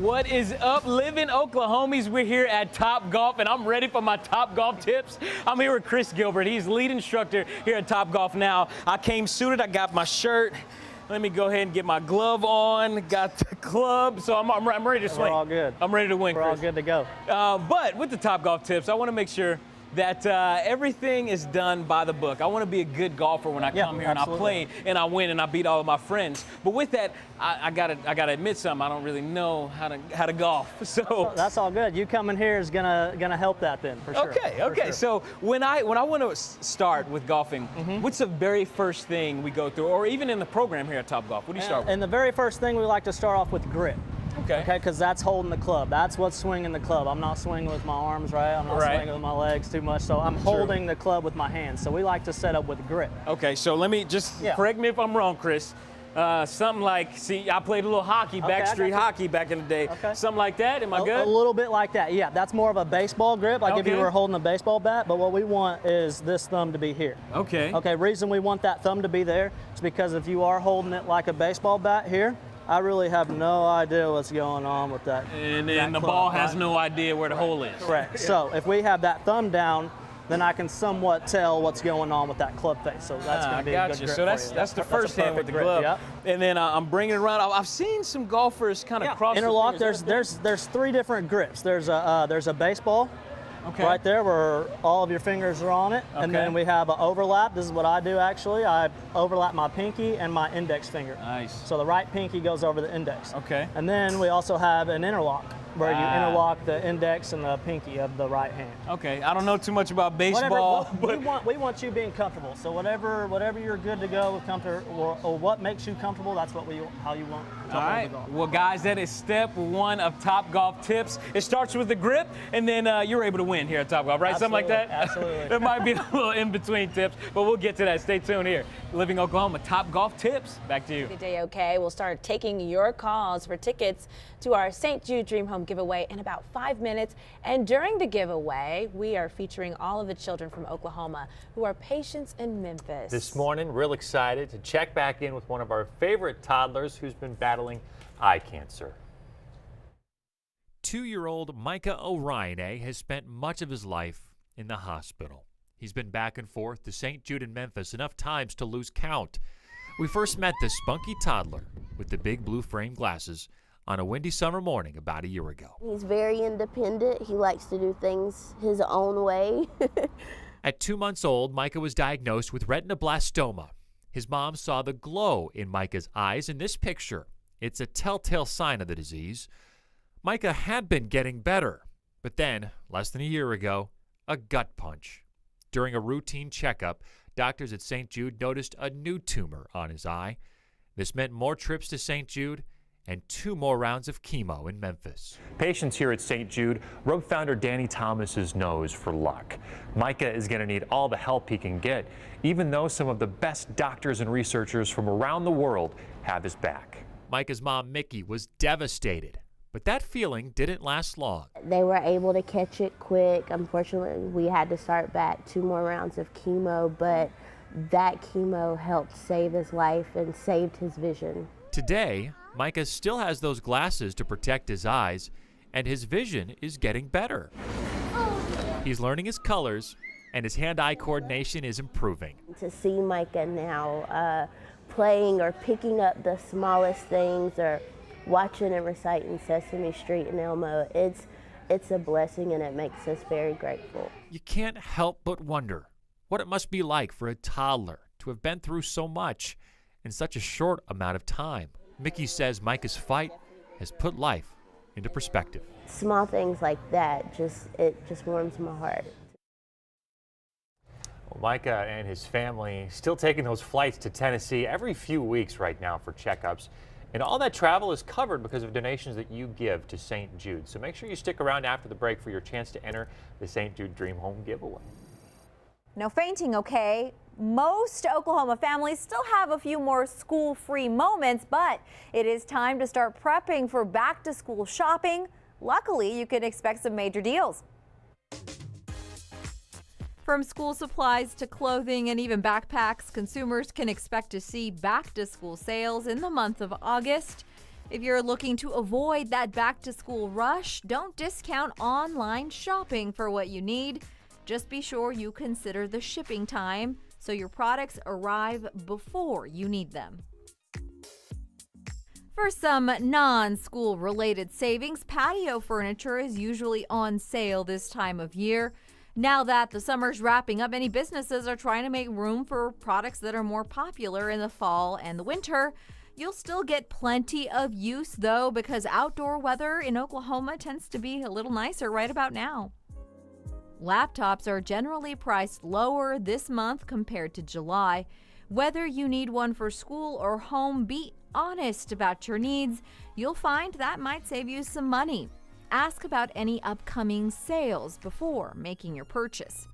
What is up, Living Oklahomies? We're here at Top Golf, and I'm ready for my Top Golf tips. I'm here with Chris Gilbert. He's lead instructor here at Top Golf now. I came suited. I got my shirt. Let me go ahead and get my glove on. Got the club, so I'm ready to swing. We're all good. I'm ready to win, We're Chris. all good to go. But with the Top Golf tips, I want to make sure that everything is done by the book. I want to be a good golfer when I come here and I play and I win and I beat all of my friends. But with that, I gotta admit something. I don't really know how to golf. So that's all good. You coming here is gonna help that then for sure. Okay. For sure. So when I want to start with golfing, what's the very first thing we go through, or even in the program here at Top Golf? What do you start with? And the very first thing we like to start off with grip. Okay, because that's holding the club. That's what's swinging the club. I'm not swinging with my arms, right? I'm not swinging with my legs too much, so I'm holding the club with my hands. So we like to set up with grip. Okay, so let me just correct me if I'm wrong, Chris. Something like, see, I played a little hockey, backstreet hockey back in the day. Okay. Something like that, am I good? A little bit like that, yeah. That's more of a baseball grip, like if you were holding a baseball bat, but what we want is this thumb to be here. Okay. Okay, reason we want that thumb to be there is because if you are holding it like a baseball bat here, I really have no idea what's going on with that. And then the ball has no idea where the hole is. Correct. So if we have that thumb down, then I can somewhat tell what's going on with that club face. So that's going to be a good grip. So that's the first hand with the glove. Yep. And then I'm bringing it around. I've seen some golfers kind of cross interlock. the fingers. There's three different grips. There's a baseball. Right there where all of your fingers are on it. And then we have an overlap. This is what I do actually. I overlap my pinky and my index finger. Nice. So the right pinky goes over the index. Okay. And then we also have an interlock where you interlock the index and the pinky of the right hand. Okay, I don't know too much about baseball, but we want you being comfortable. So whatever you're good to go with comfort, or what makes you comfortable, that's how you want. All right. Well, guys, that is step one of Top Golf tips. It starts with the grip, and then you're able to win here at Top Golf, right? Absolutely, Something like that? Absolutely. There might be a little in-between tips, but we'll get to that. Stay tuned here. Living Oklahoma, Top Golf tips. Back to you. Good day, okay. We'll start taking your calls for tickets to our St. Jude Dream Home giveaway in about 5 minutes. And during the giveaway, we are featuring all of the children from Oklahoma who are patients in Memphis. This morning, real excited to check back in with one of our favorite toddlers who's been battling eye cancer. 2-year-old Micah Orion has spent much of his life in the hospital. He's been back and forth to St. Jude in Memphis enough times to lose count. We first met this spunky toddler with the big blue frame glasses on a windy summer morning about a year ago. He's very independent. He likes to do things his own way. At 2 months old, Micah was diagnosed with retinoblastoma. His mom saw the glow in Micah's eyes in this picture. It's a telltale sign of the disease. Micah had been getting better, but then, less than a year ago, a gut punch. During a routine checkup, doctors at St. Jude noticed a new tumor on his eye. This meant more trips to St. Jude and 2 more rounds of chemo in Memphis. Patients here at St. Jude rub founder Danny Thomas's nose for luck. Micah is going to need all the help he can get, even though some of the best doctors and researchers from around the world have his back. Micah's mom, Mickey, was devastated, but that feeling didn't last long. They were able to catch it quick. Unfortunately, we had to start back 2 more rounds of chemo, but that chemo helped save his life and saved his vision. Today, Micah still has those glasses to protect his eyes, and his vision is getting better. He's learning his colors, and his hand-eye coordination is improving. To see Micah now playing or picking up the smallest things or watching and reciting Sesame Street and Elmo, it's a blessing and it makes us very grateful. You can't help but wonder what it must be like for a toddler to have been through so much in such a short amount of time. Mickey says Micah's fight has put life into perspective. Small things like that, it just warms my heart. Well, Micah and his family still taking those flights to Tennessee every few weeks right now for checkups. And all that travel is covered because of donations that you give to St. Jude. So make sure you stick around after the break for your chance to enter the St. Jude Dream Home giveaway. No fainting, okay? Most Oklahoma families still have a few more school-free moments, but it is time to start prepping for back-to-school shopping. Luckily, you can expect some major deals. From school supplies to clothing and even backpacks, consumers can expect to see back-to-school sales in the month of August. If you're looking to avoid that back-to-school rush, don't discount online shopping for what you need. Just be sure you consider the shipping time so your products arrive before you need them. For some non-school related savings, patio furniture is usually on sale this time of year. Now that the summer's wrapping up, many businesses are trying to make room for products that are more popular in the fall and the winter. You'll still get plenty of use, though, because outdoor weather in Oklahoma tends to be a little nicer right about now. Laptops are generally priced lower this month compared to July. Whether you need one for school or home, be honest about your needs. You'll find that might save you some money. Ask about any upcoming sales before making your purchase.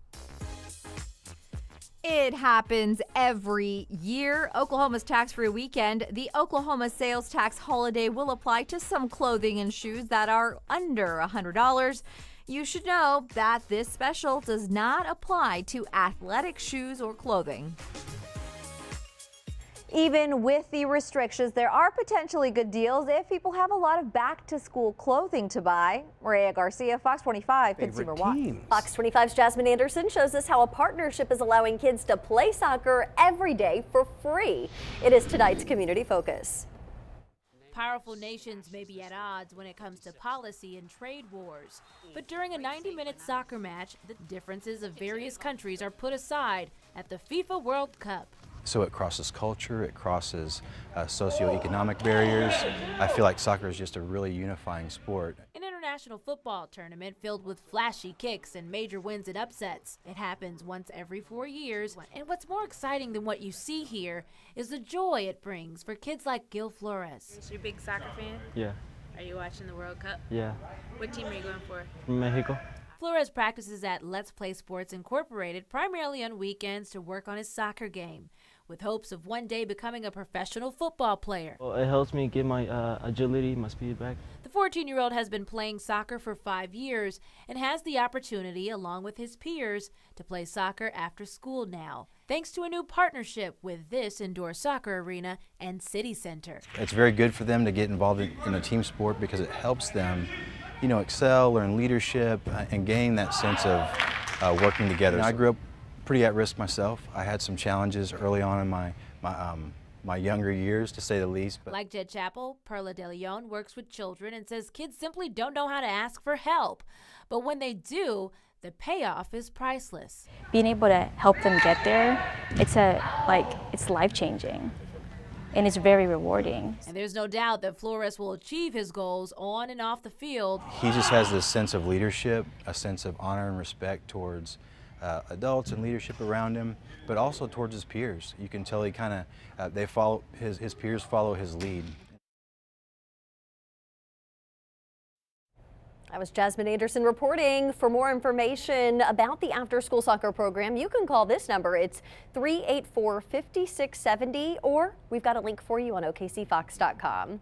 It happens every year. Oklahoma's tax-free weekend, the Oklahoma sales tax holiday will apply to some clothing and shoes that are under $100. You should know that this special does not apply to athletic shoes or clothing. Even with the restrictions, there are potentially good deals if people have a lot of back-to-school clothing to buy. Maria Garcia, Fox 25, Consumer Watch. Fox 25's Jasmine Anderson shows us how a partnership is allowing kids to play soccer every day for free. It is tonight's Community Focus. Powerful nations may be at odds when it comes to policy and trade wars. But during a 90-minute soccer match, the differences of various countries are put aside at the FIFA World Cup. So it crosses culture, it crosses socioeconomic barriers. I feel like soccer is just a really unifying sport. An international football tournament filled with flashy kicks and major wins and upsets. It happens once every 4 years, and what's more exciting than what you see here is the joy it brings for kids like Gil Flores. Are you a big soccer fan? Yeah. Are you watching the World Cup? Yeah. What team are you going for? Mexico. Flores practices at Let's Play Sports Incorporated primarily on weekends to work on his soccer game, with hopes of one day becoming a professional football player. Well, it helps me get my agility, my speed back. The 14-year-old has been playing soccer for 5 years and has the opportunity, along with his peers, to play soccer after school now, thanks to a new partnership with this indoor soccer arena and City Center. It's very good for them to get involved in a team sport because it helps them, you know, excel, learn leadership, and gain that sense of working together. I grew up pretty at risk myself. I had some challenges early on in my younger years, to say the least. But like Jed Chappell, Perla De Leon works with children and says kids simply don't know how to ask for help. But when they do, the payoff is priceless. Being able to help them get there, it's life-changing. And it's very rewarding. And there's no doubt that Flores will achieve his goals on and off the field. He just has this sense of leadership, a sense of honor and respect towards adults and leadership around him, but also towards his peers. You can tell he kind of, they follow, his peers follow his lead. That was Jasmine Anderson reporting. For more information about the after-school soccer program, you can call this number. It's 384-5670, or we've got a link for you on OKCFox.com.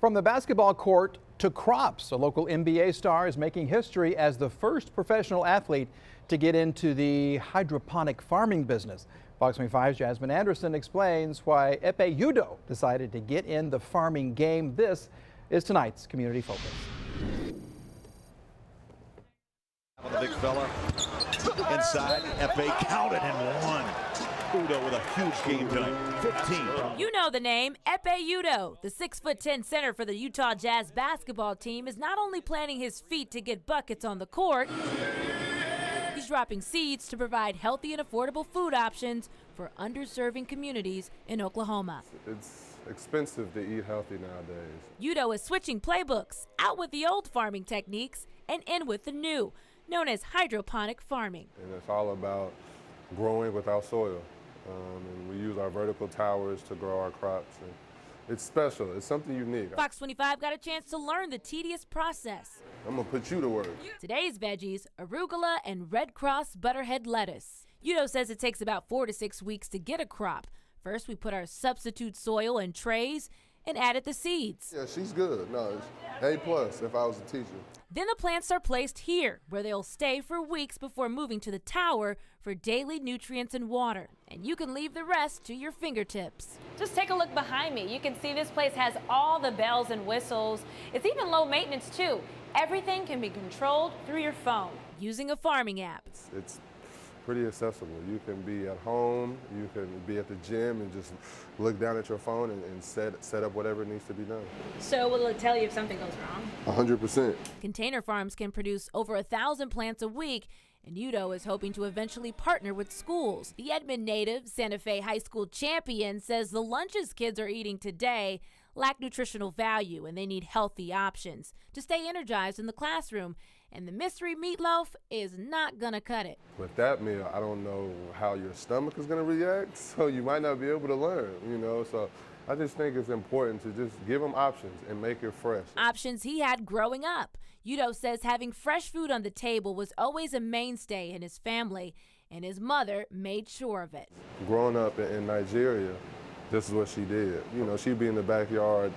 From the basketball court to crops, a local NBA star is making history as the first professional athlete to get into the hydroponic farming business. Fox 25's Jasmine Anderson explains why Epe Udoh decided to get in the farming game. This is tonight's Community Focus. The big fella inside. Epe counted and won. Udoh with a huge game tonight. 15. You know the name, Epe Udoh. The 6'10" center for the Utah Jazz basketball team is not only planting his feet to get buckets on the court, he's dropping seeds to provide healthy and affordable food options for underserving communities in Oklahoma. It's expensive to eat healthy nowadays. Udoh is switching playbooks, out with the old farming techniques and in with the new, known as hydroponic farming. And it's all about growing without soil. And we use our vertical towers to grow our crops. And it's special. It's something unique. Fox 25 got a chance to learn the tedious process. I'm going to put you to work. Today's veggies, arugula and Red Cross butterhead lettuce. Udoh says it takes about 4 to 6 weeks to get a crop. First, we put our substitute soil in trays and added the seeds. Yeah, she's good. No, it's A+ if I was a teacher. Then the plants are placed here, where they'll stay for weeks before moving to the tower for daily nutrients and water, and you can leave the rest to your fingertips. Just take a look behind me. You can see this place has all the bells and whistles. It's even low maintenance too. Everything can be controlled through your phone. Using a farming app. It's pretty accessible. You can be at home, you can be at the gym and just look down at your phone and set up whatever needs to be done. So will it tell you if something goes wrong? 100%. Container farms can produce over 1,000 plants a week, and Udo is hoping to eventually partner with schools. The Edmond native, Santa Fe High School champion, says the lunches kids are eating today lack nutritional value and they need healthy options to stay energized in the classroom. And the mystery meatloaf is not gonna cut it. With that meal, I don't know how your stomach is gonna react, so you might not be able to learn, so I just think it's important to just give them options and make it fresh. Options he had growing up. Udo says having fresh food on the table was always a mainstay in his family, and his mother made sure of it. Growing up in Nigeria, this is what she did. She'd be in the backyard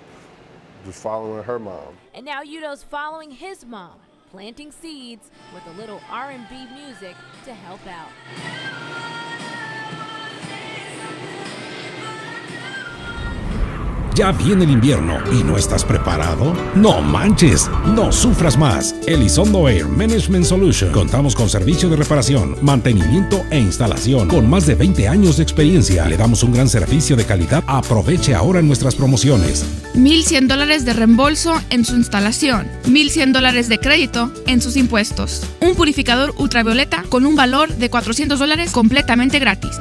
just following her mom. And now Udo's following his mom, planting seeds with a little R&B music to help out. ¿Ya viene el invierno y no estás preparado? ¡No manches! ¡No sufras más! Elizondo Air Management Solution. Contamos con servicio de reparación, mantenimiento e instalación. Con más de 20 años de experiencia, le damos un gran servicio de calidad. Aproveche ahora nuestras promociones. $1,100 de reembolso en su instalación. $1,100 de crédito en sus impuestos. Un purificador ultravioleta con un valor de $400 completamente gratis.